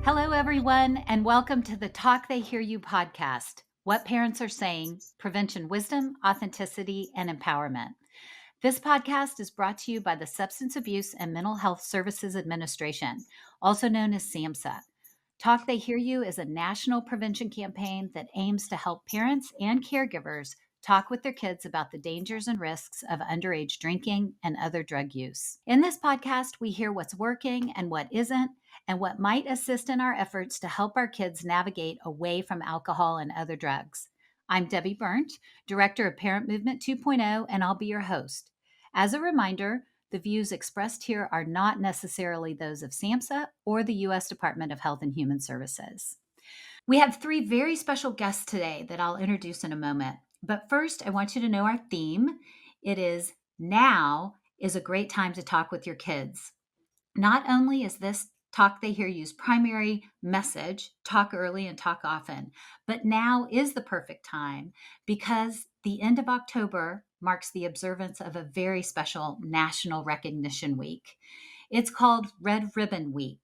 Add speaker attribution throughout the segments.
Speaker 1: Hello, everyone, and welcome to the Talk They Hear You podcast. What parents are saying, prevention wisdom, authenticity, and empowerment. This podcast is brought to you by the Substance Abuse and Mental Health Services Administration, also known as SAMHSA. Talk They Hear You is a national prevention campaign that aims to help parents and caregivers talk with their kids about the dangers and risks of underage drinking and other drug use. In this podcast, we hear what's working and what isn't, and what might assist in our efforts to help our kids navigate away from alcohol and other drugs. I'm Debbie Burnt, Director of Parent Movement 2.0, and I'll be your host. As a reminder, the views expressed here are not necessarily those of SAMHSA or the U.S. Department of Health and Human Services. We have three very special guests today that I'll introduce in a moment. But first, I want you to know our theme. It is Now is a great time to talk with your kids. Not only is this Talk They Hear You's primary message, talk early and talk often, but now is the perfect time because the end of October marks the observance of a very special National Recognition Week. It's called Red Ribbon Week.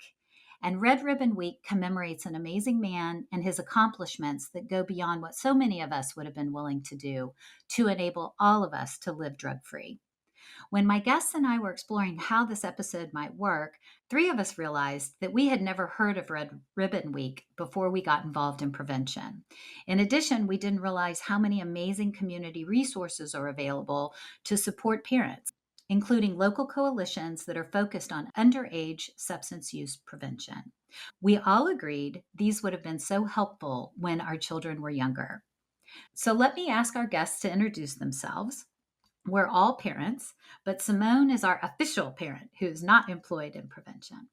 Speaker 1: And Red Ribbon Week commemorates an amazing man and his accomplishments that go beyond what so many of us would have been willing to do to enable all of us to live drug-free. When my guests and I were exploring how this episode might work, three of us realized that we had never heard of Red Ribbon Week before we got involved in prevention. In addition, we didn't realize how many amazing community resources are available to support parents, including local coalitions that are focused on underage substance use prevention. We all agreed these would have been so helpful when our children were younger. So let me ask our guests to introduce themselves. We're all parents, but Simone is our official parent who is not employed in prevention.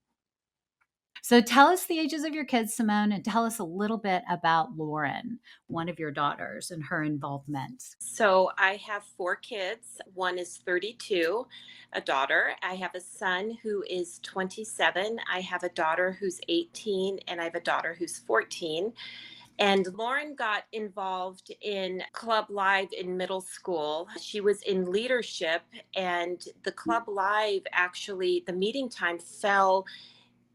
Speaker 1: So tell us the ages of your kids, Simone, and tell us a little bit about Lauren, one of your daughters, and her involvement.
Speaker 2: So I have four kids. One is 32, a daughter. I have a son who is 27. I have a daughter who's 18, and I have a daughter who's 14. And Lauren got involved in Club Live in middle school. She was in leadership, and the Club Live actually, the meeting time fell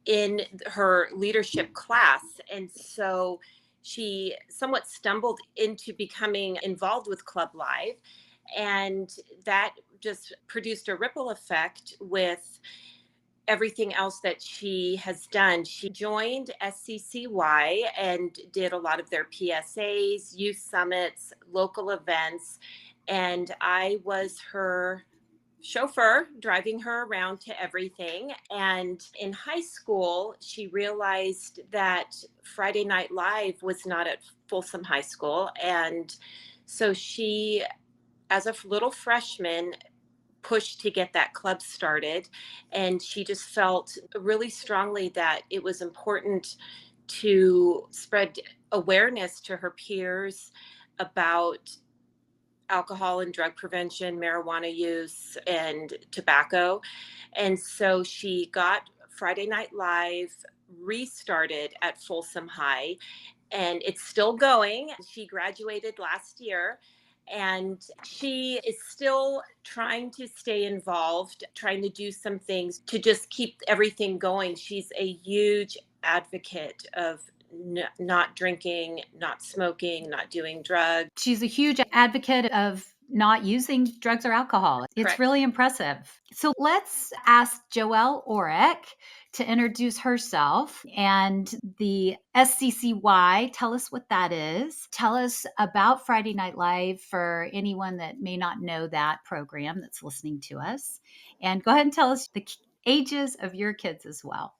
Speaker 2: in her leadership class. And so she somewhat stumbled into becoming involved with Club Live. And that just produced a ripple effect with everything else that she has done. She joined SCCY and did a lot of their PSAs, youth summits, local events. And I was her chauffeur driving her around to everything. And in high school, she realized that Friday Night Live was not at Folsom High School. And so she, as a little freshman, pushed to get that club started. And she just felt really strongly that it was important to spread awareness to her peers about alcohol and drug prevention, marijuana use, and tobacco. And so she got Friday Night Live restarted at Folsom High, and it's still going. She graduated last year, and she is still trying to stay involved, trying to do some things to just keep everything going. She's a huge advocate of not drinking, not smoking, not doing drugs.
Speaker 1: She's a huge advocate of not using drugs or alcohol. It's
Speaker 2: Correct.
Speaker 1: really impressive. So let's ask Joelle Orrock to introduce herself and the SCCY. Tell us what that is. Tell us about Friday Night Live for anyone that may not know that program that's listening to us. And go ahead and tell us the ages of your kids as well.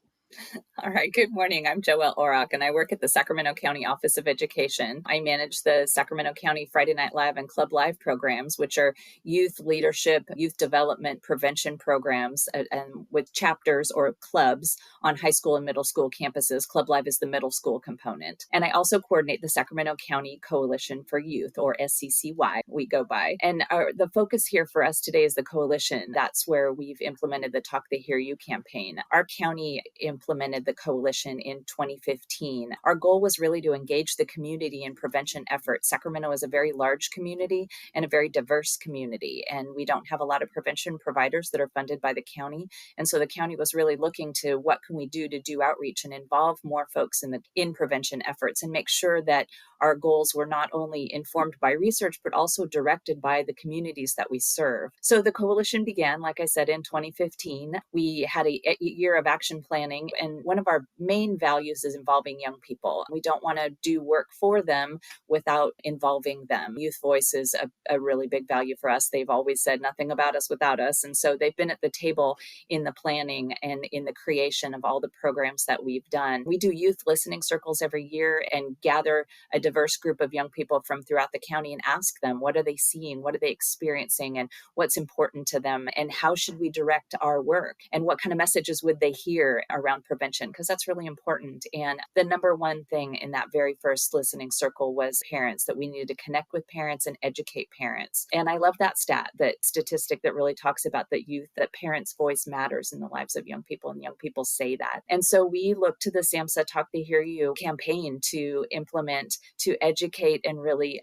Speaker 3: All right. Good morning. I'm Joelle Orrock, and I work at the Sacramento County Office of Education. I manage the Sacramento County Friday Night Live and Club Live programs, which are youth leadership, youth development, prevention programs, and with chapters or clubs on high school and middle school campuses. Club Live is the middle school component. And I also coordinate the Sacramento County Coalition for Youth, or SCCY, we go by. And the focus here for us today is the coalition. That's where we've implemented the Talk They Hear You campaign. Our county implemented the coalition in 2015. Our goal was really to engage the community in prevention efforts. Sacramento is a very large community and a very diverse community, and we don't have a lot of prevention providers that are funded by the county. And so the county was really looking to what can we do to do outreach and involve more folks in prevention efforts and make sure that our goals were not only informed by research, but also directed by the communities that we serve. So the coalition began, like I said, in 2015. We had a year of action planning, and one of our main values is involving young people. We don't want to do work for them without involving them. Youth voice is a really big value for us. They've always said nothing about us without us. And so they've been at the table in the planning and in the creation of all the programs that we've done. We do youth listening circles every year and gather a diverse group of young people from throughout the county and ask them, what are they seeing? What are they experiencing? And what's important to them? And how should we direct our work? And what kind of messages would they hear around prevention? Because that's really important. And the number one thing in that very first listening circle was parents, that we needed to connect with parents and educate parents. And I love that statistic that really talks about that parents' voice matters in the lives of young people, and young people say that. And so we look to the SAMHSA Talk They Hear You campaign to implement, to educate and really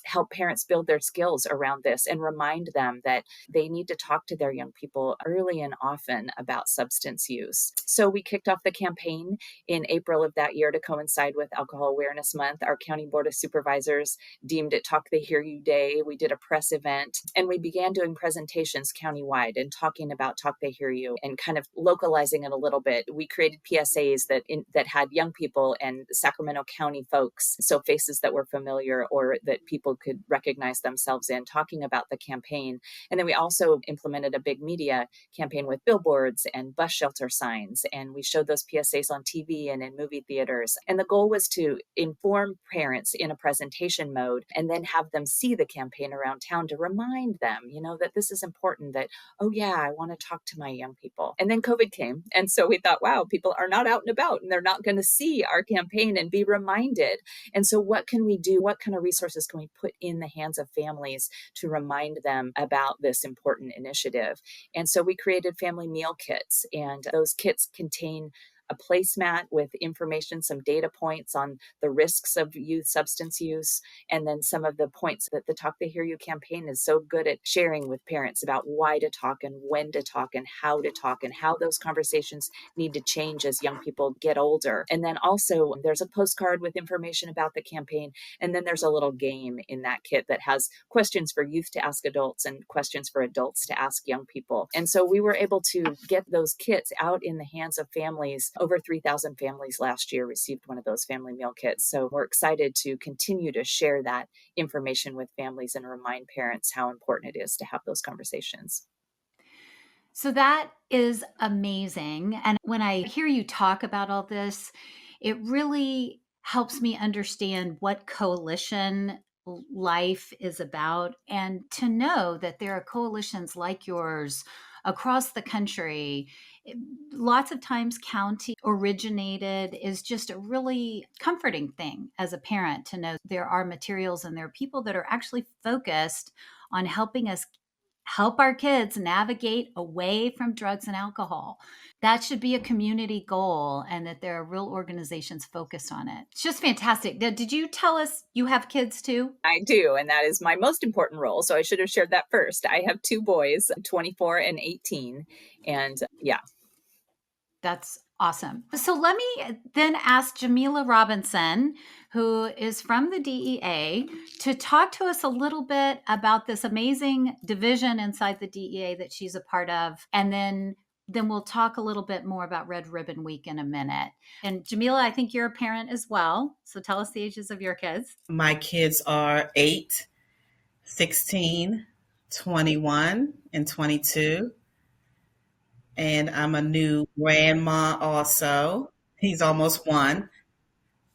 Speaker 3: help parents build their skills around this and remind them that they need to talk to their young people early and often about substance use. So we kicked off the campaign in April of that year to coincide with Alcohol Awareness Month. Our County Board of Supervisors deemed it Talk They Hear You Day. We did a press event, and we began doing presentations countywide and talking about Talk They Hear You and kind of localizing it a little bit. We created PSAs that had young people and Sacramento County folks, so faces that were familiar or that people could recognize themselves in, talking about the campaign. And then we also implemented a big media campaign with billboards and bus shelter signs, and we showed those PSAs on TV and in movie theaters. And the goal was to inform parents in a presentation mode and then have them see the campaign around town to remind them, that this is important, that, oh yeah, I want to talk to my young people. And then COVID came. And so we thought, wow, people are not out and about and they're not going to see our campaign and be reminded. And so what can we do? What kind of resources can we put in the hands of families to remind them about this important initiative? And so we created family meal kits, and those kits contain a placemat with information, some data points on the risks of youth substance use, and then some of the points that the Talk They Hear You campaign is so good at sharing with parents about why to talk and when to talk and how to talk and how those conversations need to change as young people get older. And then also there's a postcard with information about the campaign, and then there's a little game in that kit that has questions for youth to ask adults and questions for adults to ask young people. And so we were able to get those kits out in the hands of families. Over 3,000 families last year received one of those family meal kits. So we're excited to continue to share that information with families and remind parents how important it is to have those conversations.
Speaker 1: So that is amazing. And when I hear you talk about all this, it really helps me understand what coalition life is about, and to know that there are coalitions like yours across the country. Lots of times county originated is just a really comforting thing as a parent to know there are materials and there are people that are actually focused on helping us help our kids navigate away from drugs and alcohol. That should be a community goal, and that there are real organizations focused on it. It's just fantastic. Now, did you tell us you have kids too?
Speaker 3: I do, and that is my most important role. So I should have shared that first. I have two boys, 24 and 18, and yeah.
Speaker 1: That's awesome. So let me then ask Jamila Robinson, who is from the DEA, to talk to us a little bit about this amazing division inside the DEA that she's a part of. And then we'll talk a little bit more about Red Ribbon Week in a minute. And Jamila, I think you're a parent as well. So tell us the ages of your kids.
Speaker 4: My kids are 8, 16, 21, and 22. And I'm a new grandma also. He's almost 1.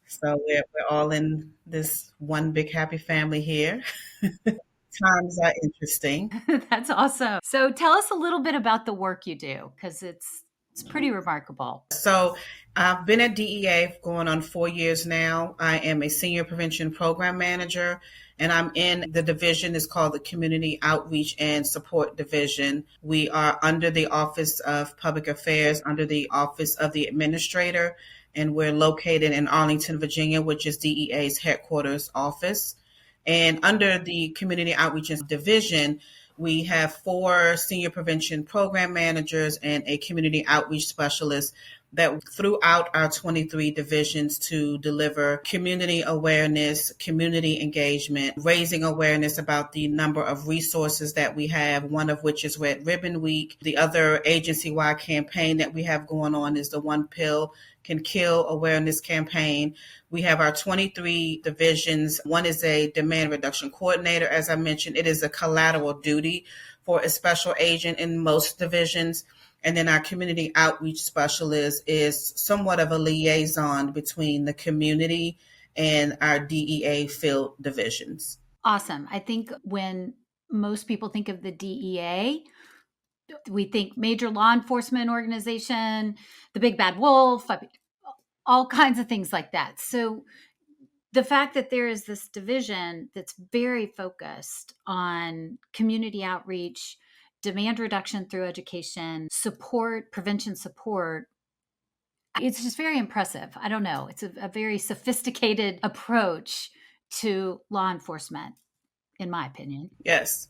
Speaker 4: So we're all in this one big happy family here. Times are interesting.
Speaker 1: That's awesome. So tell us a little bit about the work you do, because it's It's pretty remarkable.
Speaker 4: So I've been at DEA going on 4 years now. I am a senior prevention program manager, and I'm in the division. It's called the Community Outreach and Support Division. We are under the Office of Public Affairs, under the Office of the Administrator, and we're located in Arlington, Virginia, which is DEA's headquarters office. And under the Community Outreach and Division, we have 4 senior prevention program managers and a community outreach specialist that throughout our 23 divisions to deliver community awareness, community engagement, raising awareness about the number of resources that we have, one of which is Red Ribbon Week. The other agency-wide campaign that we have going on is the One Pill Can Kill awareness campaign. We have our 23 divisions. One is a demand reduction coordinator. As I mentioned, it is a collateral duty for a special agent in most divisions. And then our community outreach specialist is somewhat of a liaison between the community and our DEA field divisions.
Speaker 1: Awesome. I think when most people think of the DEA, we think major law enforcement organization, the big bad wolf, all kinds of things like that. So the fact that there is this division that's very focused on community outreach, demand reduction through education, support, prevention support, it's just very impressive. I don't know. It's a very sophisticated approach to law enforcement, in my opinion.
Speaker 4: Yes,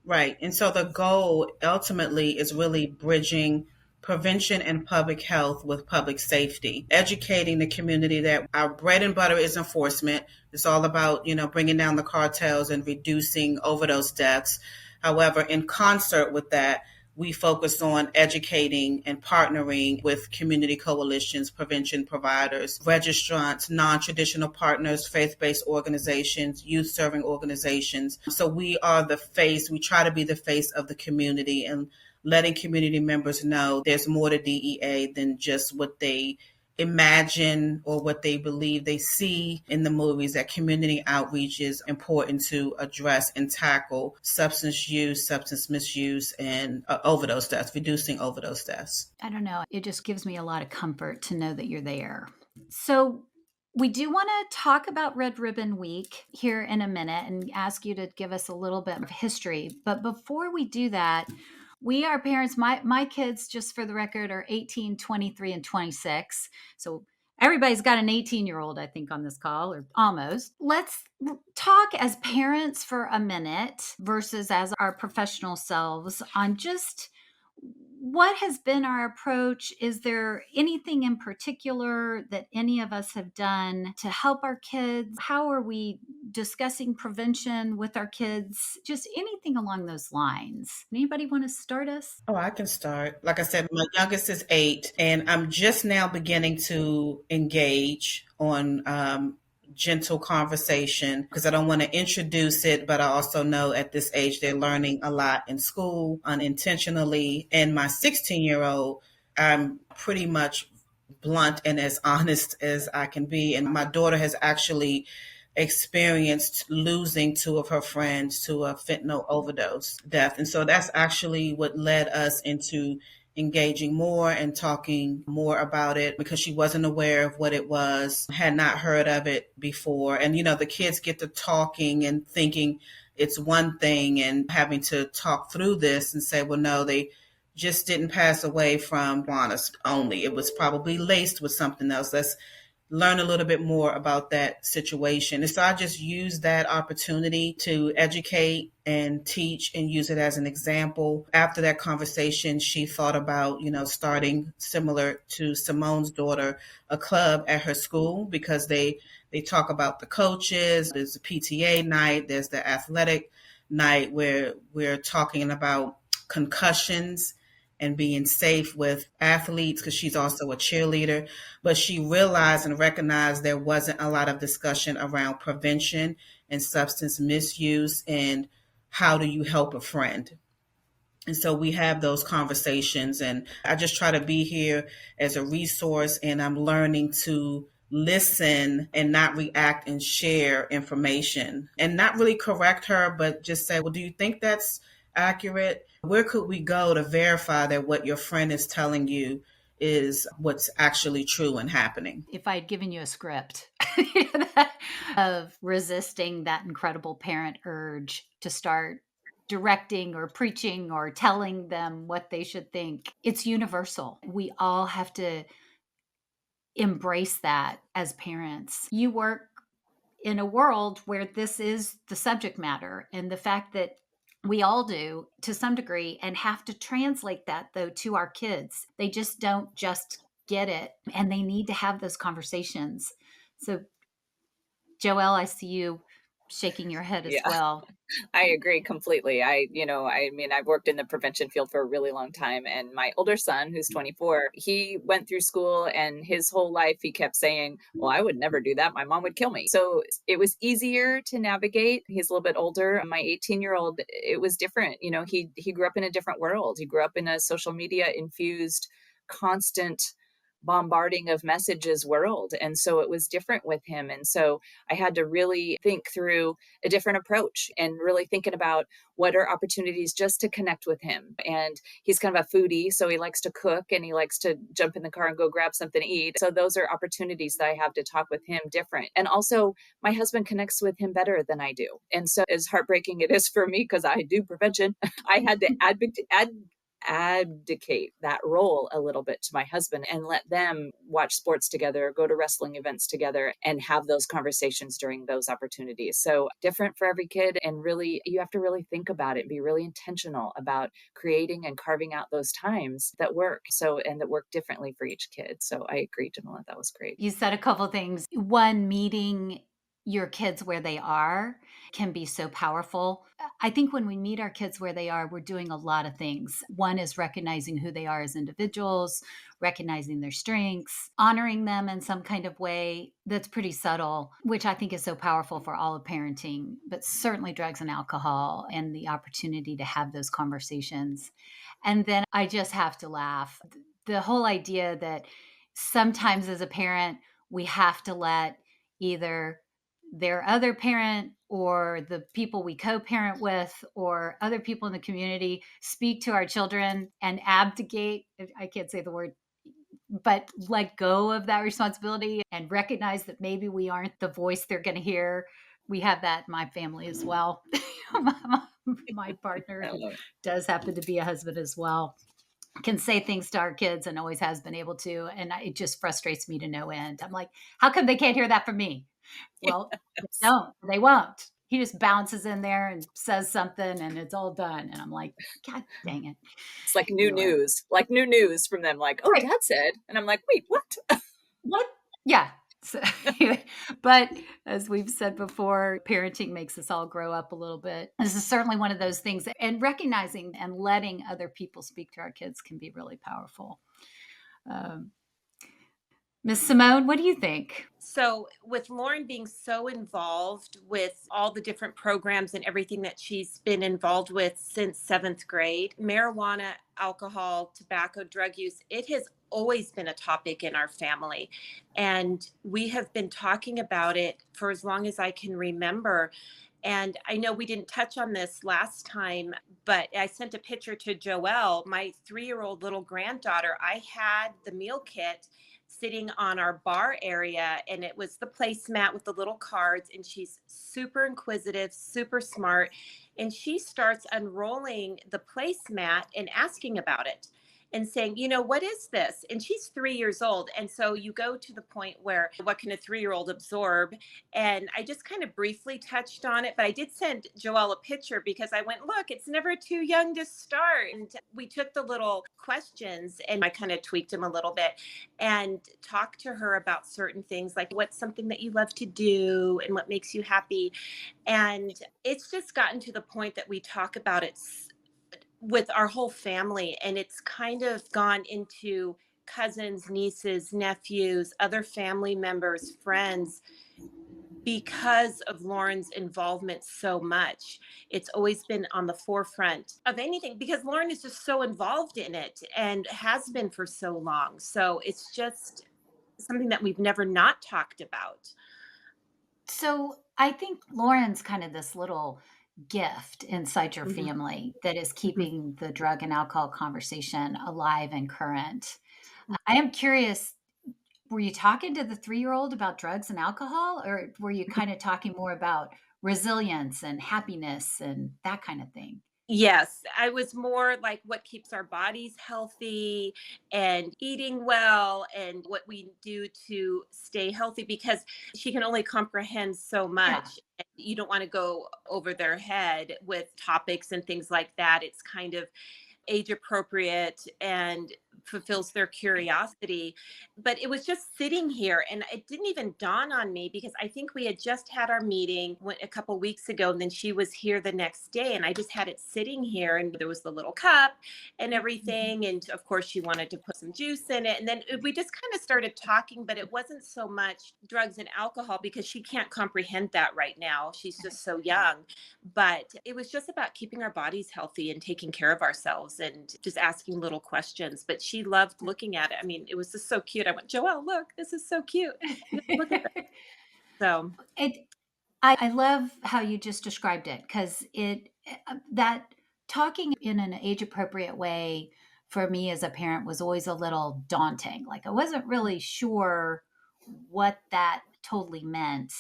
Speaker 4: right. And so the goal ultimately is really bridging prevention and public health with public safety, educating the community that our bread and butter is enforcement. It's all about, bringing down the cartels and reducing overdose deaths. However, in concert with that, we focus on educating and partnering with community coalitions, prevention providers, registrants, non-traditional partners, faith-based organizations, youth-serving organizations. So we are we try to be the face of the community and letting community members know there's more to DEA than just what they imagine or what they believe they see in the movies, that community outreach is important to address and tackle substance use, substance misuse, and overdose deaths, reducing overdose deaths.
Speaker 1: I don't know. It just gives me a lot of comfort to know that you're there. So we do want to talk about Red Ribbon Week here in a minute and ask you to give us a little bit of history. But before we do that, we are parents. My kids, just for the record, are 18, 23, and 26. So everybody's got an 18-year-old, I think, on this call, or almost. Let's talk as parents for a minute versus as our professional selves on just what has been our approach. Is there anything in particular that any of us have done to help our kids? How are we discussing prevention with our kids? Just anything along those lines. Anybody want to start us?
Speaker 4: Oh, I can start. Like I said, my youngest is 8, and I'm just now beginning to engage on gentle conversation because I don't want to introduce it, but I also know at this age they're learning a lot in school unintentionally. And my 16-year-old, I'm pretty much blunt and as honest as I can be. And my daughter has actually experienced losing 2 of her friends to a fentanyl overdose death. And so that's actually what led us into engaging more and talking more about it, because she wasn't aware of what it was, had not heard of it before. And, the kids get to talking and thinking it's one thing and having to talk through this and say, well, no, they just didn't pass away from marijuana only. It was probably laced with something else. Let's learn a little bit more about that situation. And so I just used that opportunity to educate and teach and use it as an example. After that conversation, she thought about, starting, similar to Simone's daughter, a club at her school, because they talk about the coaches. There's the PTA night, there's the athletic night where we're talking about concussions and being safe with athletes, because she's also a cheerleader. But she realized and recognized there wasn't a lot of discussion around prevention and substance misuse and how do you help a friend. And so we have those conversations, and I just try to be here as a resource, and I'm learning to listen and not react and share information and not really correct her, but just say, well, do you think that's accurate? Where could we go to verify that what your friend is telling you is what's actually true and happening?
Speaker 1: If I had given you a script of resisting that incredible parent urge to start directing or preaching or telling them what they should think, it's universal. We all have to embrace that as parents. You work in a world where this is the subject matter, and the fact that we all do to some degree, and have to translate that though to our kids. They just don't just get it, and they need to have those conversations. So, Joelle, I see you shaking your head as
Speaker 3: Yeah.
Speaker 1: well.
Speaker 3: I agree completely. I've worked in the prevention field for a really long time. And my older son, who's 24, he went through school and his whole life he kept saying, well, I would never do that. My mom would kill me. So it was easier to navigate. He's a little bit older. My 18-year-old, it was different. He grew up in a different world. He grew up in a social media infused, constant bombarding of messages world. And so it was different with him. And so I had to really think through a different approach and really thinking about what are opportunities just to connect with him. And he's kind of a foodie, so he likes to cook and he likes to jump in the car and go grab something to eat. So those are opportunities that I have to talk with him different. And also my husband connects with him better than I do. And so as heartbreaking it is for me, because I do prevention, I had to abdicate that role a little bit to my husband and let them watch sports together, go to wrestling events together, and have those conversations during those opportunities. So different for every kid. And really, you have to really think about it, be really intentional about creating and carving out those times that work. And that work differently for each kid. So I agree, Jamila, that was great.
Speaker 1: You said a couple things. One, meeting your kids where they are can be so powerful. I think when we meet our kids where they are, we're doing a lot of things. One is recognizing who they are as individuals, recognizing their strengths, honoring them in some kind of way that's pretty subtle, which I think is so powerful for all of parenting, but certainly drugs and alcohol and the opportunity to have those conversations. And then I just have to laugh. The whole idea that sometimes as a parent, we have to let either their other parent or the people we co-parent with or other people in the community speak to our children and abdicate, I can't say the word, but let go of that responsibility and recognize that maybe we aren't the voice they're going to hear. We have that in my family as well. My partner,
Speaker 3: I
Speaker 1: who
Speaker 3: love it.
Speaker 1: does happen to be a husband as well, can say things to our kids and always has been able to. And it just frustrates me to no end. I'm like, how come they can't hear that from me? Well, they don't. They won't. He just bounces in there and says something and it's all done. And I'm like, God dang it.
Speaker 3: It's like
Speaker 1: Anyway,
Speaker 3: new news from them, like, oh,
Speaker 1: right.
Speaker 3: dad said. And I'm like, wait, what?
Speaker 1: What? Yeah. So, but as we've said before, parenting makes us all grow up a little bit. This is certainly one of those things. And recognizing and letting other people speak to our kids can be really powerful. Um, Miss Simone, what do you think?
Speaker 2: So, with Lauren being so involved with all the different programs and everything that she's been involved with since seventh grade, marijuana, alcohol, tobacco, drug use, it has always been a topic in our family. And we have been talking about it for as long as I can remember. And I know we didn't touch on this last time, but I sent a picture to Joelle, my 3-year-old little granddaughter. I had the meal kit sitting on our bar area, and it was the placemat with the little cards, and she's super inquisitive, super smart, and she starts unrolling the placemat and asking about it and saying, what is this? And she's 3 years old. And so you go to the point where what can a 3-year-old absorb? And I just kind of briefly touched on it, but I did send Joelle a picture because I went, look, it's never too young to start. And we took the little questions and I kind of tweaked them a little bit and talked to her about certain things, like what's something that you love to do and what makes you happy. And it's just gotten to the point that we talk about it with our whole family, and it's kind of gone into cousins, nieces, nephews, other family members, friends, because of Lauren's involvement so much. It's always been on the forefront of anything because Lauren is just so involved in it and has been for so long. So it's just something that we've never not talked about.
Speaker 1: So I think Lauren's kind of this little gift inside your
Speaker 2: Mhm.
Speaker 1: family that is
Speaker 2: Mhm.
Speaker 1: keeping the drug and alcohol conversation alive and current. I am curious, were you talking to the 3-year-old about drugs and alcohol, or were you kind of talking more about resilience and happiness and that kind of thing?
Speaker 2: Yes, I was more like what keeps our bodies healthy and eating well and what we do to stay healthy because she can only comprehend so
Speaker 1: Yeah.
Speaker 2: much. You don't want to go over their head with topics and things like that. It's kind of age appropriate and fulfills their curiosity. But it was just sitting here, and it didn't even dawn on me because I think we had just had our meeting a couple weeks ago, and then she was here the next day, and I just had it sitting here, and there was the little cup and everything. And of course, she wanted to put some juice in it. And then we just kind of started talking, but it wasn't so much drugs and alcohol because she can't comprehend that right now. She's just so
Speaker 1: Right.
Speaker 2: young. But it was just about keeping our bodies healthy and taking care of ourselves and just asking little questions. But she loved looking at it. I mean, it was just so cute. I went, Joelle, look, this is so cute. Look at that. So,
Speaker 1: It I love how you just described it because that talking in an age appropriate way for me as a parent was always a little daunting. Like I wasn't really sure what that totally meant.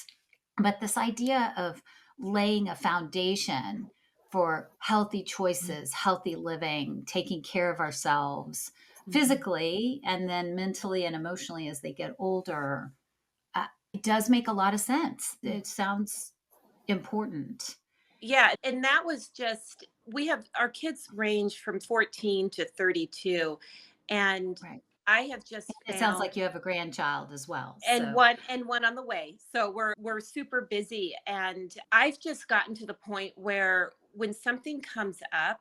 Speaker 1: But this idea of laying a foundation for healthy choices, healthy living, taking care of ourselves
Speaker 2: mhm.
Speaker 1: physically and then mentally and emotionally as they get older, it does make a lot of sense. It sounds important.
Speaker 2: Yeah. And that was just, we have our kids range from 14 to 32. And
Speaker 1: Right.
Speaker 2: I have just
Speaker 1: It sounds
Speaker 2: found
Speaker 1: like you have a grandchild as well.
Speaker 2: and
Speaker 1: So,
Speaker 2: one on the way, so we're super busy, and I've just gotten to the point where when something comes up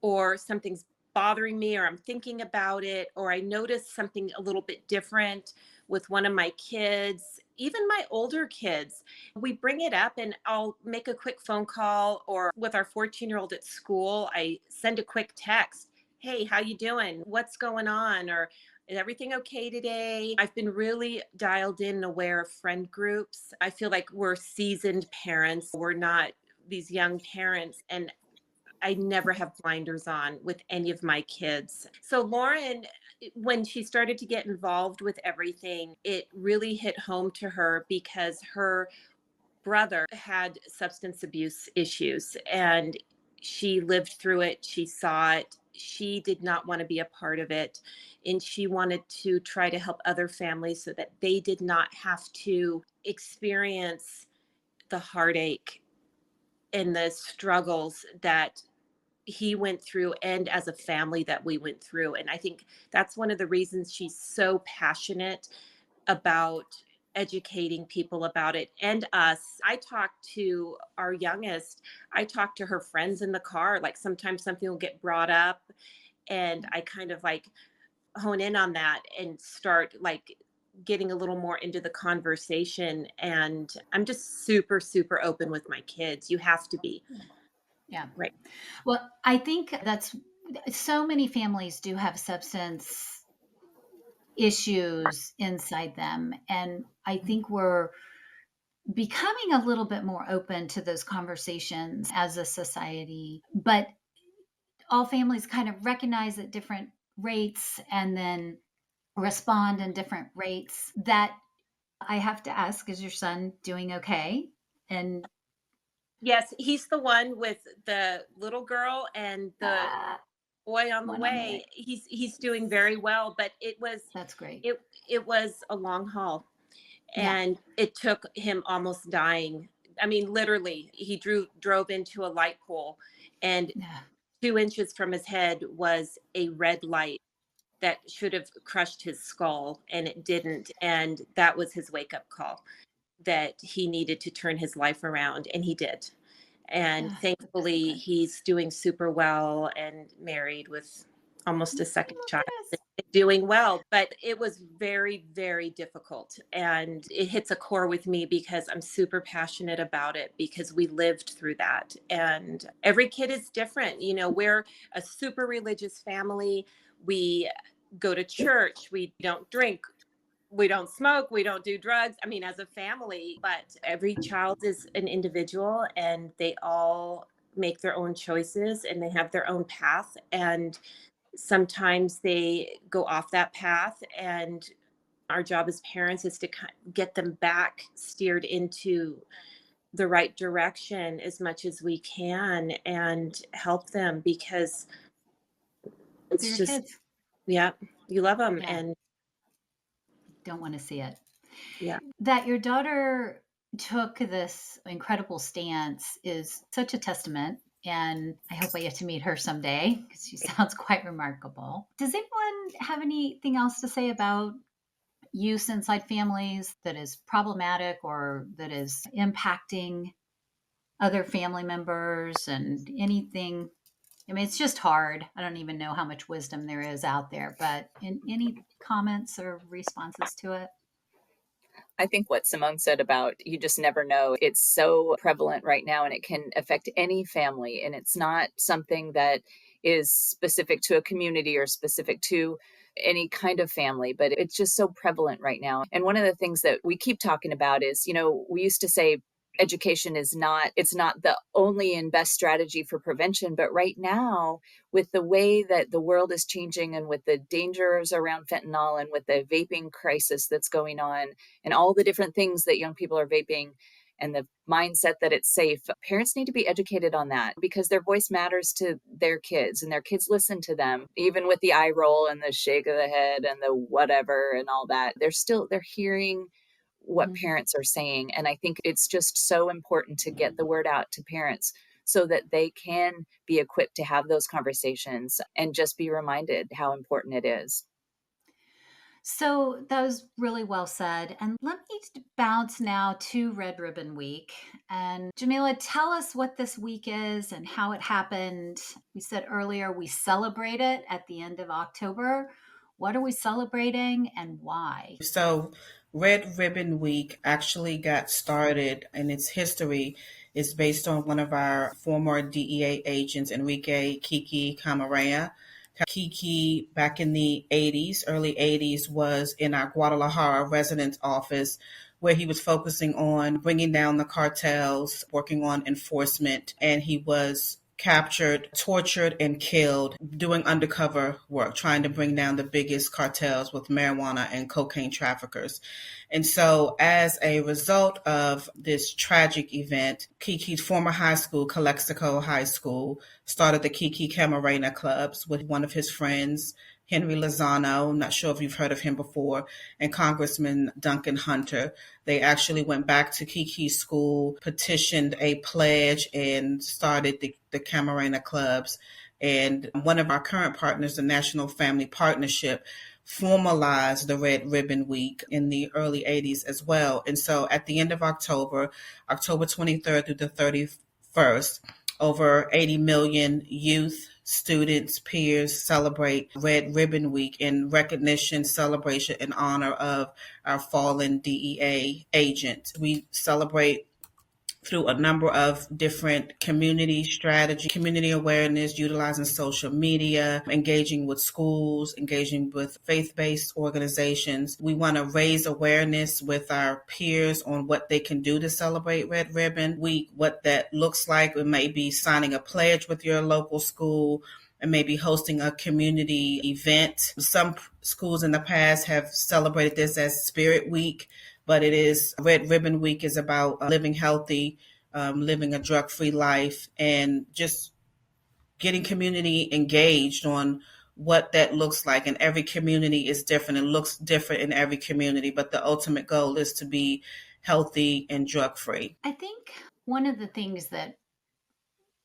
Speaker 2: or something's bothering me or I'm thinking about it or I notice something a little bit different with one of my kids, even my older kids, we bring it up and I'll make a quick phone call, or with our 14-year-old at school I send a quick text, hey, how you doing, what's going on, or is everything okay today? I've been really dialed in and aware of friend groups. I feel like we're seasoned parents. We're not these young parents. And I never have blinders on with any of my kids. So, Lauren, when she started to get involved with everything, it really hit home to her because her brother had substance abuse issues and she lived through it. She saw it. She did not want to be a part of it. And she wanted to try to help other families so that they did not have to experience the heartache and the struggles that he went through and as a family that we went through. And I think that's one of the reasons she's so passionate about educating people about it and us. I talk to our youngest, I talk to her friends in the car. Like sometimes something will get brought up and I kind of like hone in on that and start like getting a little more into the conversation. And I'm just super, super open with my kids. You have to be.
Speaker 1: yeah.
Speaker 2: Right.
Speaker 1: Well, I think that's so many families do have substance issues inside them. And I think we're becoming a little bit more open to those conversations as a society. But all families kind of recognize at different rates and then respond in different rates. That I have to ask, is your son doing okay? And
Speaker 2: Yes, he's the one with the little girl and the
Speaker 1: uh,
Speaker 2: boy on the
Speaker 1: one on the
Speaker 2: way.
Speaker 1: way.
Speaker 2: He's doing very well, but
Speaker 1: That's great.
Speaker 2: it it was a long haul
Speaker 1: Yeah.
Speaker 2: and it took him almost dying. I mean, literally, he drove into a light pole and
Speaker 1: Yeah.
Speaker 2: 2 inches from his head was a red light that should have crushed his skull and it didn't. And that was his wake up call that he needed to turn his life around and he did. And
Speaker 1: That's so
Speaker 2: thankfully
Speaker 1: good.
Speaker 2: he's doing super well and married with almost a second
Speaker 1: Well,
Speaker 2: child
Speaker 1: yes.
Speaker 2: and doing well. But it was very, very difficult and it hits a core with me because I'm super passionate about it because we lived through that. And every kid is different. You know, we're a super religious family. We go to church, we don't drink, we don't smoke, we don't do drugs. I mean, as a family, but every child is an individual and they all make their own choices and they have their own path. And sometimes they go off that path. And our job as parents is to get them back steered into the right direction as much as we can and help them, because
Speaker 1: They're
Speaker 2: it's
Speaker 1: your
Speaker 2: just,
Speaker 1: kids.
Speaker 2: yeah, you love them.
Speaker 1: Yeah.
Speaker 2: And
Speaker 1: Don't want to see it.
Speaker 2: yeah,
Speaker 1: That your daughter took this incredible stance is such a testament. And I hope I get to meet her someday because she sounds quite remarkable. Does anyone have anything else to say about use inside families that is problematic or that is impacting other family members and anything? I mean, it's just hard. I don't even know how much wisdom there is out there, but any comments or responses to it?
Speaker 3: I think what Simone said about you just never know, it's so prevalent right now and it can affect any family. And it's not something that is specific to a community or specific to any kind of family, but it's just so prevalent right now. And one of the things that we keep talking about is, we used to say education is not, it's not the only and best strategy for prevention, but right now with the way that the world is changing and with the dangers around fentanyl and with the vaping crisis that's going on and all the different things that young people are vaping and the mindset that it's safe, parents need to be educated on that because their voice matters to their kids and their kids listen to them. Even with the eye roll and the shake of the head and the whatever and all that, they're hearing what parents are saying. And I think it's just so important to get the word out to parents so that they can be equipped to have those conversations and just be reminded how important it is.
Speaker 1: So that was really well said. And let me bounce now to Red Ribbon Week. And Jamila, tell us what this week is and how it happened. We said earlier we celebrate it at the end of October. What are we celebrating and why?
Speaker 4: So, Red Ribbon Week actually got started, and its history is based on one of our former DEA agents, Enrique Kiki Camarena. Kiki, back in the 80s, early 80s, was in our Guadalajara residence office where he was focusing on bringing down the cartels, working on enforcement, and he was captured, tortured, and killed doing undercover work, trying to bring down the biggest cartels with marijuana and cocaine traffickers. And so, as a result of this tragic event, Kiki's former high school, Calexico High School, started the Kiki Camarena clubs with one of his friends, Henry Lozano. I'm not sure if you've heard of him before, and Congressman Duncan Hunter. They actually went back to Kiki's school, petitioned a pledge, and started the Camarena clubs. And one of our current partners, the National Family Partnership, formalized the Red Ribbon Week in the early 80s as well. And so at the end of October, October 23rd through the 31st, over 80 million youth, students, peers celebrate Red Ribbon Week in recognition, celebration, and honor of our fallen DEA agent. We celebrate through a number of different community strategy, community awareness, utilizing social media, engaging with schools, engaging with faith-based organizations. We want to raise awareness with our peers on what they can do to celebrate Red Ribbon Week, what that looks like. It may be signing a pledge with your local school, and maybe hosting a community event. Some schools in the past have celebrated this as Spirit Week, but it is Red Ribbon Week is about living healthy, living a drug-free life, and just getting community engaged on what that looks like. And every community is different and looks different in every community, but the ultimate goal is to be healthy and drug-free.
Speaker 1: I think one of the things that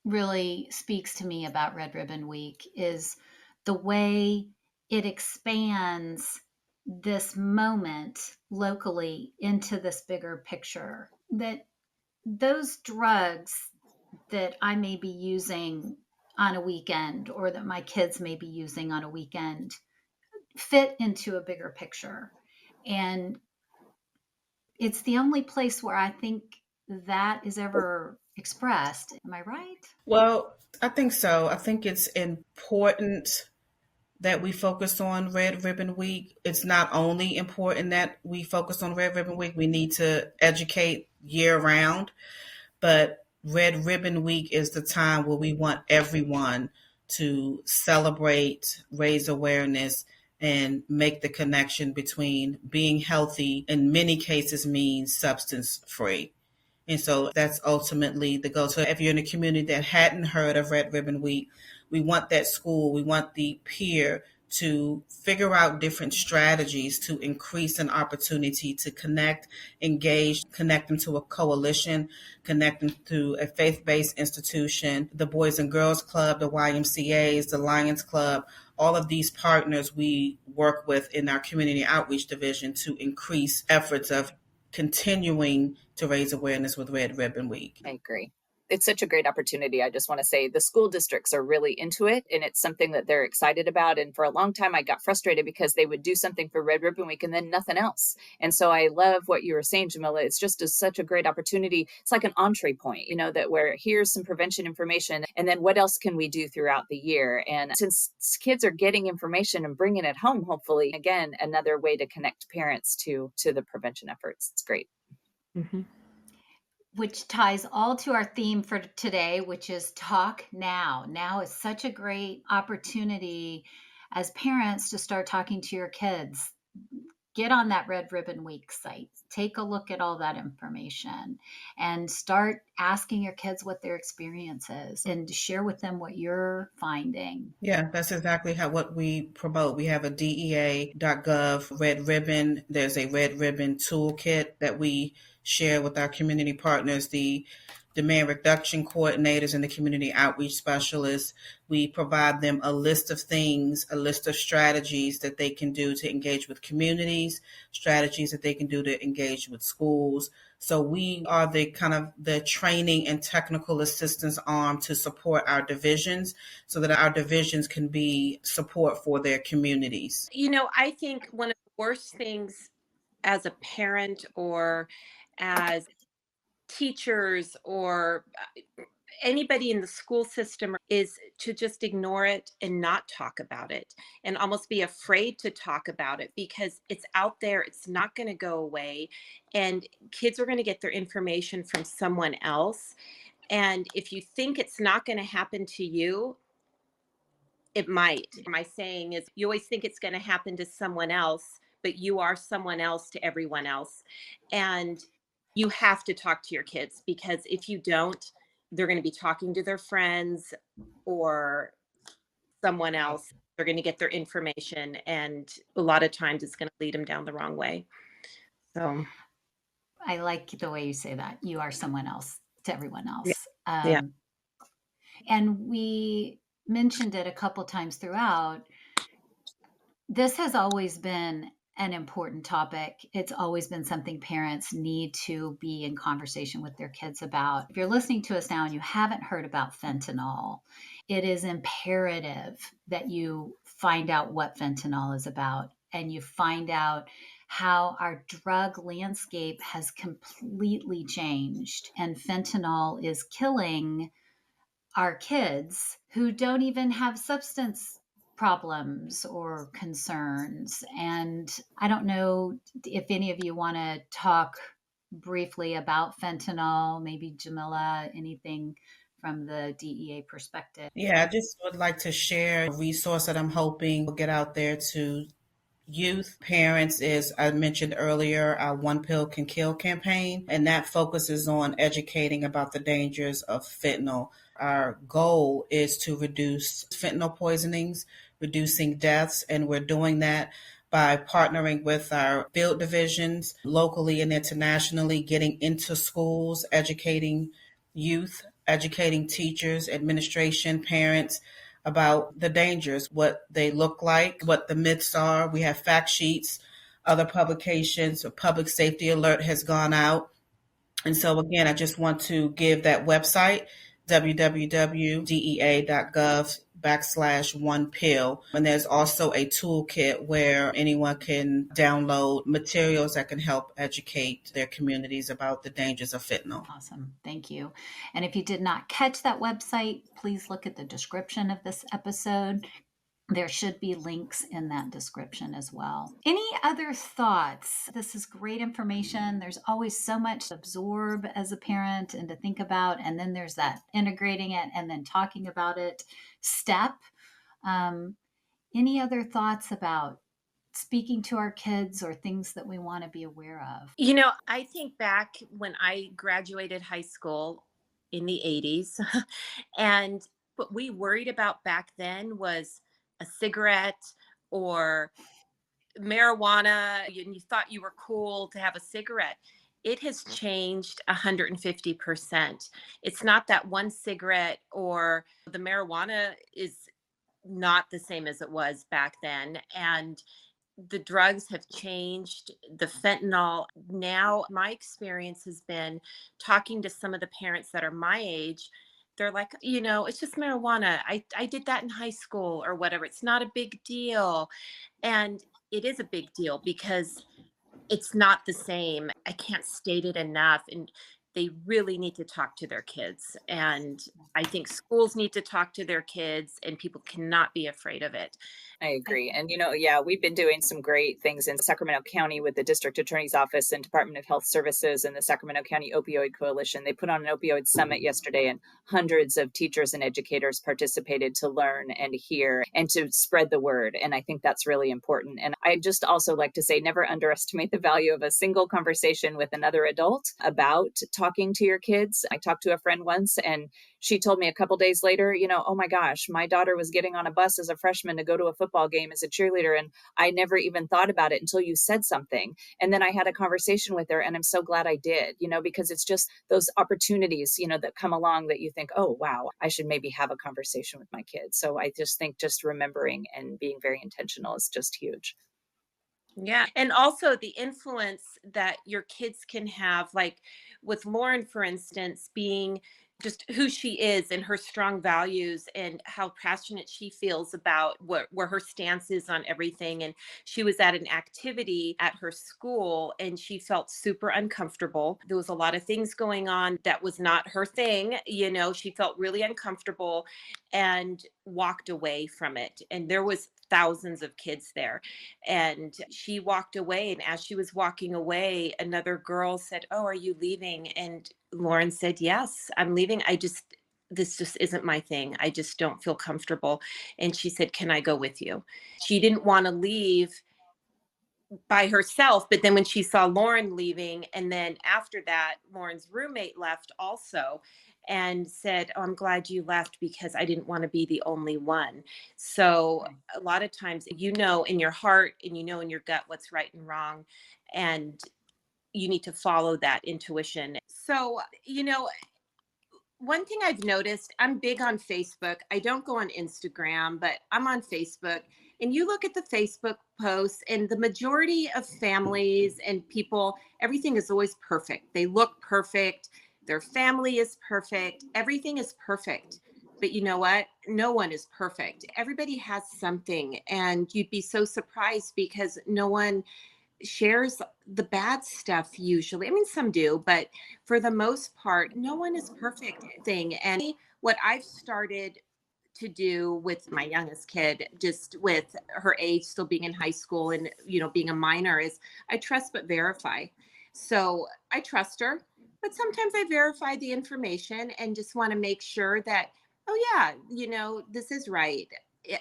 Speaker 1: really speaks to me about Red Ribbon Week is the way it expands this moment locally into this bigger picture. That those drugs that I may be using on a weekend or that my kids may be using on a weekend fit into a bigger picture. And it's the only place where I think that is ever expressed. Am I right?
Speaker 4: Well, I think so. I think it's important that we focus on Red Ribbon Week. It's not only important that we focus on Red Ribbon Week, we need to educate year round, but Red Ribbon Week is the time where we want everyone to celebrate, raise awareness, and make the connection between being healthy in many cases means substance free. And so that's ultimately the goal. So if you're in a community that hadn't heard of Red Ribbon Week, we want that school, we want the peer to figure out different strategies to increase an opportunity to connect, engage, connect them to a coalition, connect them to a faith-based institution, the Boys and Girls Club, the YMCAs, the Lions Club, all of these partners we work with in our community outreach division to increase efforts of continuing to raise awareness with Red Ribbon Week.
Speaker 3: I agree. It's such a great opportunity. I just want to say the school districts are really into it, and it's something that they're excited about. And for a long time, I got frustrated because they would do something for Red Ribbon Week and then nothing else. And so I love what you were saying, Jamila. It's just such a great opportunity. It's like an entree point, that where here's some prevention information, and then what else can we do throughout the year? And since kids are getting information and bringing it home, hopefully, again, another way to connect parents to the prevention efforts. It's great.
Speaker 1: Mm-hmm. Which ties all to our theme for today, which is talk now. Now is such a great opportunity as parents to start talking to your kids. Get on that Red Ribbon Week site. Take a look at all that information and start asking your kids what their experience is and share with them what you're finding.
Speaker 4: Yeah, that's exactly what we promote. We have a DEA.gov Red Ribbon. There's a Red Ribbon toolkit that we share with our community partners, the demand reduction coordinators and the community outreach specialists. We provide them a list of things, a list of strategies that they can do to engage with communities, strategies that they can do to engage with schools. So we are the training and technical assistance arm to support our divisions so that our divisions can be support for their communities.
Speaker 2: I think one of the worst things as a parent or as teachers or anybody in the school system is to just ignore it and not talk about it and almost be afraid to talk about it because it's out there. It's not going to go away. And kids are going to get their information from someone else. And if you think it's not going to happen to you, it might. My saying is you always think it's going to happen to someone else, but you are someone else to everyone else. And you have to talk to your kids because if you don't, they're going to be talking to their friends or someone else. They're going to get their information. And a lot of times it's going to lead them down the wrong way. So
Speaker 1: I like the way you say that. You are someone else to everyone else.
Speaker 2: Yeah.
Speaker 1: And we mentioned it a couple times throughout. This has always been an important topic. It's always been something parents need to be in conversation with their kids about. If you're listening to us now and you haven't heard about fentanyl, it is imperative that you find out what fentanyl is about and you find out how our drug landscape has completely changed. And fentanyl is killing our kids who don't even have substance problems or concerns. And I don't know if any of you want to talk briefly about fentanyl, maybe Jamila, anything from the DEA perspective.
Speaker 4: Yeah, I just would like to share a resource that I'm hoping will get out there to youth, parents, is I mentioned earlier, our One Pill Can Kill campaign, and that focuses on educating about the dangers of fentanyl. Our goal is to reduce fentanyl poisonings, reducing deaths, and we're doing that by partnering with our field divisions locally and internationally, getting into schools, educating youth, educating teachers, administration, parents, about the dangers, what they look like, what the myths are. We have fact sheets, other publications, a public safety alert has gone out. And so again, I just want to give that website, www.dea.gov/1pill. And there's also a toolkit where anyone can download materials that can help educate their communities about the dangers of fentanyl.
Speaker 1: Awesome. Thank you. And if you did not catch that website, please look at the description of this episode. There should be links in that description as well. Any other thoughts? This is great information. There's always so much to absorb as a parent and to think about. And then there's that integrating it and then talking about it step. Any other thoughts about speaking to our kids or things that we want to be aware of?
Speaker 2: I think back when I graduated high school in the 80s, and what we worried about back then was a cigarette or marijuana, and you thought you were cool to have a cigarette. It has changed 150%. It's not that one cigarette, or the marijuana is not the same as it was back then. And the drugs have changed, the fentanyl. Now, my experience has been talking to some of the parents that are my age. They're like, it's just marijuana. I did that in high school or whatever. It's not a big deal. And it is a big deal because it's not the same. I can't state it enough. And they really need to talk to their kids. And I think schools need to talk to their kids, and people cannot be afraid of it.
Speaker 3: I agree. And, yeah, we've been doing some great things in Sacramento County with the District Attorney's Office and Department of Health Services and the Sacramento County Opioid Coalition. They put on an opioid summit yesterday, and hundreds of teachers and educators participated to learn and hear and to spread the word. And I think that's really important. And I just also like to say, never underestimate the value of a single conversation with another adult about talking to your kids. I talked to a friend once, and she told me a couple days later, oh my gosh, my daughter was getting on a bus as a freshman to go to a football game as a cheerleader, and I never even thought about it until you said something. And then I had a conversation with her, and I'm so glad I did, because it's just those opportunities, that come along that you think, oh, wow, I should maybe have a conversation with my kids. So I just think just remembering and being very intentional is just huge.
Speaker 2: Yeah. And also the influence that your kids can have, like with Lauren, for instance, being just who she is and her strong values and how passionate she feels about where her stance is on everything. And she was at an activity at her school and she felt super uncomfortable. There was a lot of things going on that was not her thing. She felt really uncomfortable and walked away from it. And there was thousands of kids there. And she walked away. And as she was walking away, another girl said, "Oh, are you leaving?" And Lauren said, "Yes, I'm leaving. This just isn't my thing. I just don't feel comfortable." And she said, "Can I go with you?" She didn't want to leave by herself, but then when she saw Lauren leaving, and then after that, Lauren's roommate left also and said, "Oh, I'm glad you left because I didn't want to be the only one." So a lot of times, in your heart and in your gut what's right and wrong, and you need to follow that intuition. So, one thing I've noticed, I'm big on Facebook. I don't go on Instagram, but I'm on Facebook. And you look at the Facebook posts, and the majority of families and people, everything is always perfect. They look perfect. Their family is perfect. Everything is perfect. But you know what? No one is perfect. Everybody has something. And you'd be so surprised because no one shares the bad stuff usually. I mean, some do, but for the most part, no one is perfect thing. And what I've started to do with my youngest kid, just with her age still being in high school and, being a minor, is I trust but verify. So I trust her, but sometimes I verify the information and just want to make sure that, oh yeah, this is right.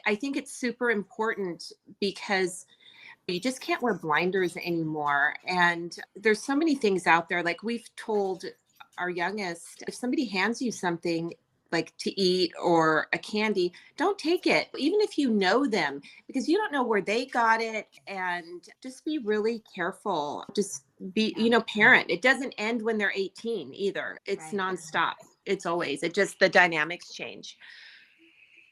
Speaker 2: I think it's super important because you just can't wear blinders anymore. And there's so many things out there. Like we've told our youngest, if somebody hands you something like to eat or a candy, don't take it, even if you know them, because you don't know where they got it. And just be really careful. Just be, parent. It doesn't end when they're 18 either. It's
Speaker 1: Right.
Speaker 2: nonstop. It's always, the dynamics change.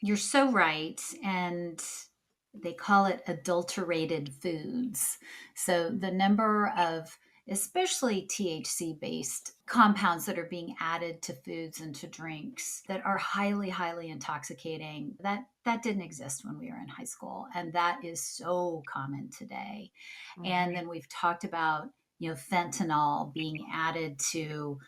Speaker 1: You're so right. And they call it adulterated foods. So the number of especially THC based compounds that are being added to foods and to drinks that are highly, highly intoxicating, that didn't exist when we were in high school. And that is so common today. And then we've talked about, fentanyl being added to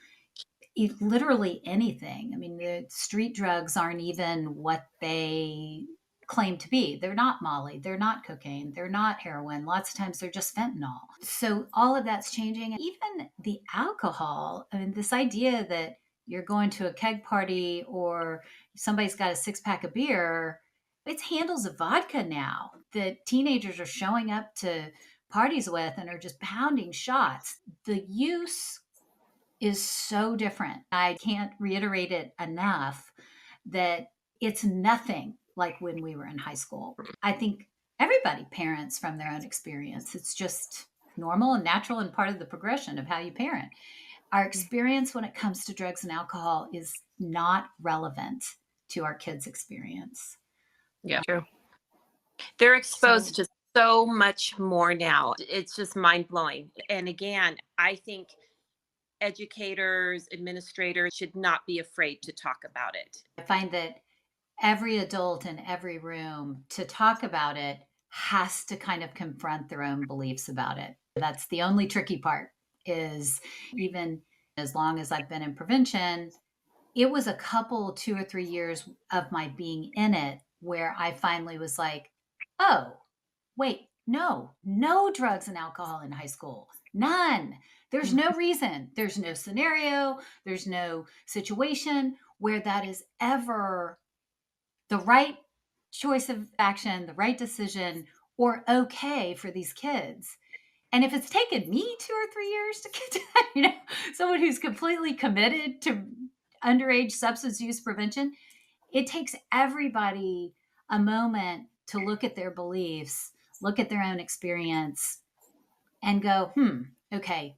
Speaker 1: literally anything. I mean, the street drugs aren't even what they claim to be. They're not Molly, they're not cocaine, they're not heroin. Lots of times they're just fentanyl. So all of that's changing. Even the alcohol, I mean, this idea that you're going to a keg party or somebody's got a 6-pack of beer, it's handles of vodka now that teenagers are showing up to parties with and are just pounding shots. The use is so different. I can't reiterate it enough that it's nothing like when we were in high school. I think everybody parents from their own experience. It's just normal and natural and part of the progression of how you parent. Our experience when it comes to drugs and alcohol is not relevant to our kids' experience.
Speaker 2: Yeah, true. They're exposed
Speaker 1: So
Speaker 2: to so much more now. It's just mind blowing. And again, I think educators, administrators should not be afraid to talk about it.
Speaker 1: I find that every adult in every room to talk about it has to kind of confront their own beliefs about it. That's the only tricky part is even as long as I've been in prevention, it was a couple 2 or 3 years of my being in it where I finally was like, oh, wait, no drugs and alcohol in high school. None. There's no reason. There's no scenario. There's no situation where that is ever the right choice of action, the right decision, or okay for these kids. And if it's taken me 2 or 3 years to get to that, someone who's completely committed to underage substance use prevention, it takes everybody a moment to look at their beliefs, look at their own experience, and go, okay,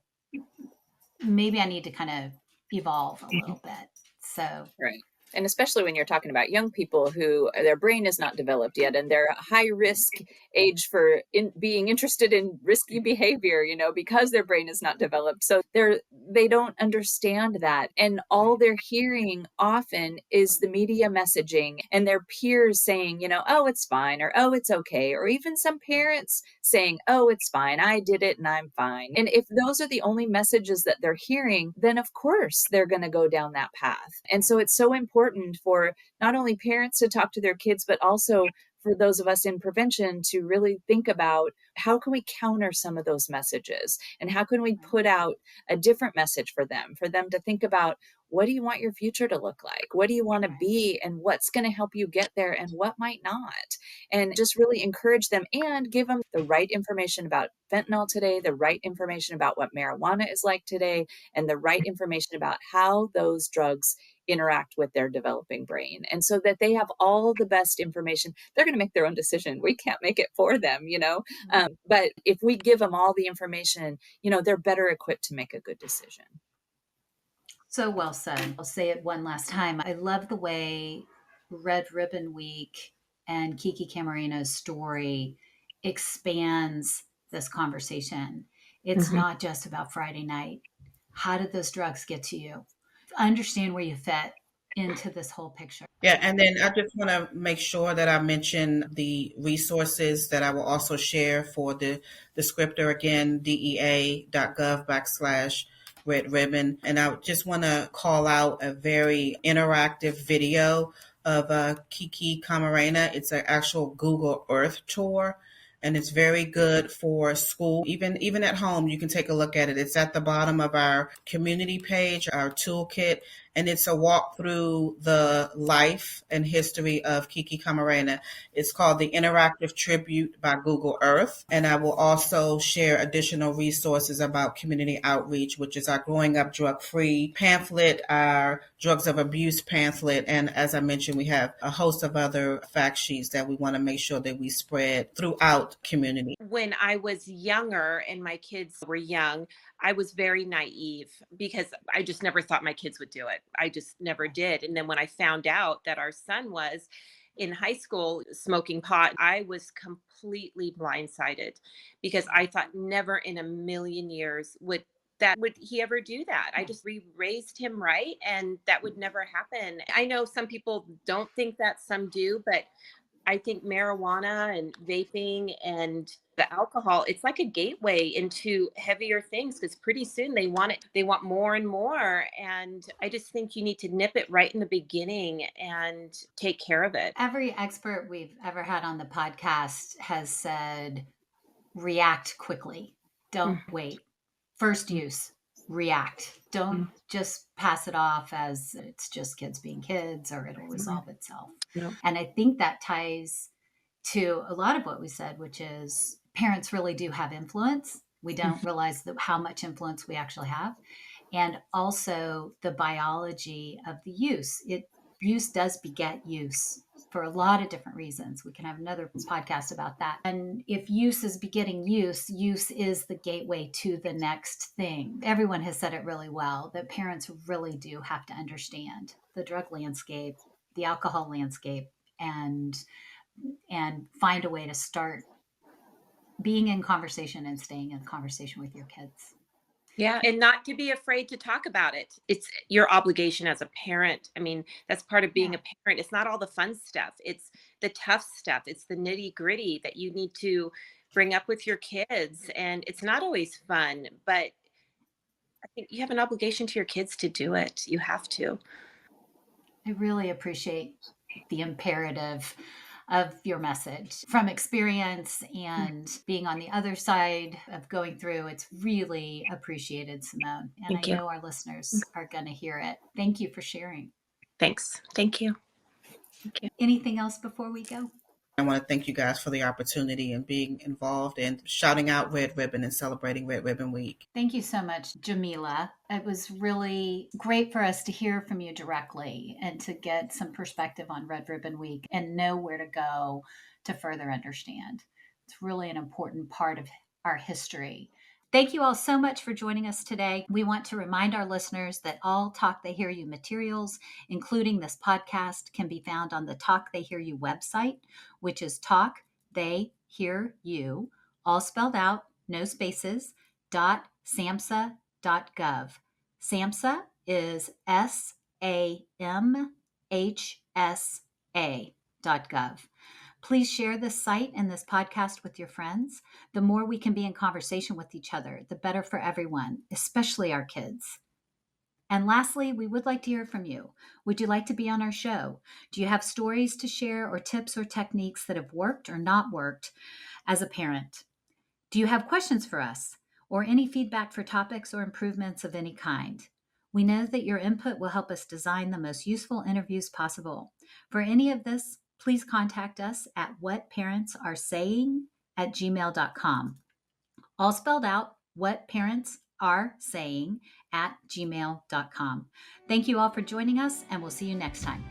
Speaker 1: maybe I need to kind of evolve a little bit. So,
Speaker 3: Right. And especially when you're talking about young people who their brain is not developed yet and they're high risk age for being interested in risky behavior, because their brain is not developed. So they don't understand that. And all they're hearing often is the media messaging and their peers saying, oh, it's fine, or oh, it's okay. Or even some parents saying, oh, it's fine, I did it and I'm fine. And if those are the only messages that they're hearing, then of course they're going to go down that path. And so it's so important for not only parents to talk to their kids, but also for those of us in prevention to really think about how can we counter some of those messages and how can we put out a different message for them to think about, what do you want your future to look like? What do you want to be? And what's going to help you get there and what might not? And just really encourage them and give them the right information about fentanyl today, the right information about what marijuana is like today, and the right information about how those drugs interact with their developing brain. And so that they have all the best information, they're going to make their own decision. We can't make it for them, but if we give them all the information, they're better equipped to make a good decision.
Speaker 1: So well said. I'll say it one last time. I love the way Red Ribbon Week and Kiki Camarino's story expands this conversation. It's not just about Friday night. How did those drugs get to you? Understand where you fit into this whole picture.
Speaker 4: Yeah, and then I just want to make sure that I mention the resources that I will also share for the descriptor again, dea.gov/red ribbon. And I just want to call out a very interactive video of Kiki Camarena. It's an actual Google Earth tour. And it's very good for school. Even at home, you can take a look at it. It's at the bottom of our community page, our toolkit, and it's a walk through the life and history of Kiki Camarena. It's called The Interactive Tribute by Google Earth. And I will also share additional resources about community outreach, which is our Growing Up Drug-Free pamphlet, our Drugs of Abuse pamphlet. And as I mentioned, we have a host of other fact sheets that we want to make sure that we spread throughout community.
Speaker 2: When I was younger and my kids were young, I was very naive because I just never thought my kids would do it. I just never did. And then when I found out that our son was in high school smoking pot, I was completely blindsided because I thought never in a million years would he ever do that. I just raised him right, and that would never happen. I know some people don't think that, some do, but I think marijuana and vaping and the alcohol, it's like a gateway into heavier things because pretty soon they want more and more. And I just think you need to nip it right in the beginning and take care of it.
Speaker 1: Every expert we've ever had on the podcast has said react quickly. Don't wait. First use, react. Don't just pass it off as it's just kids being kids or it'll resolve itself.
Speaker 2: Yeah.
Speaker 1: And I think that ties to a lot of what we said, which is parents really do have influence. We don't realize how much influence we actually have. And also the biology of the use. Use does beget use for a lot of different reasons. We can have another podcast about that. And if use is begetting use, use is the gateway to the next thing. Everyone has said it really well that parents really do have to understand the drug landscape, the alcohol landscape, and find a way to start being in conversation and staying in conversation with your kids.
Speaker 2: Yeah. And not to be afraid to talk about it. It's your obligation as a parent. I mean, that's part of being a parent. It's not all the fun stuff, it's the tough stuff, it's the nitty gritty that you need to bring up with your kids. And it's not always fun, but I think you have an obligation to your kids to do it. You have to.
Speaker 1: I really appreciate the imperative of your message from experience and being on the other side of going through. It's really appreciated, Simone. And
Speaker 2: Thank
Speaker 1: I
Speaker 2: you.
Speaker 1: know our listeners are going to hear it. Thank you for sharing.
Speaker 2: Thanks. Thank you.
Speaker 1: Anything else before we go?
Speaker 4: I want to thank you guys for the opportunity and being involved and shouting out Red Ribbon and celebrating Red Ribbon Week.
Speaker 1: Thank you so much, Jamila. It was really great for us to hear from you directly and to get some perspective on Red Ribbon Week and know where to go to further understand. It's really an important part of our history. Thank you all so much for joining us today. We want to remind our listeners that all Talk They Hear You materials, including this podcast, can be found on the Talk They Hear You website, which is Talk They Hear You, all spelled out, no spaces, .samhsa.gov. SAMHSA is SAMHSA.gov. Please share this site and this podcast with your friends. The more we can be in conversation with each other, the better for everyone, especially our kids. And lastly, we would like to hear from you. Would you like to be on our show? Do you have stories to share or tips or techniques that have worked or not worked as a parent? Do you have questions for us or any feedback for topics or improvements of any kind? We know that your input will help us design the most useful interviews possible. For any of this, please contact us at whatparentsaresaying@gmail.com. All spelled out, whatparentsaresaying@gmail.com. Thank you all for joining us, and we'll see you next time.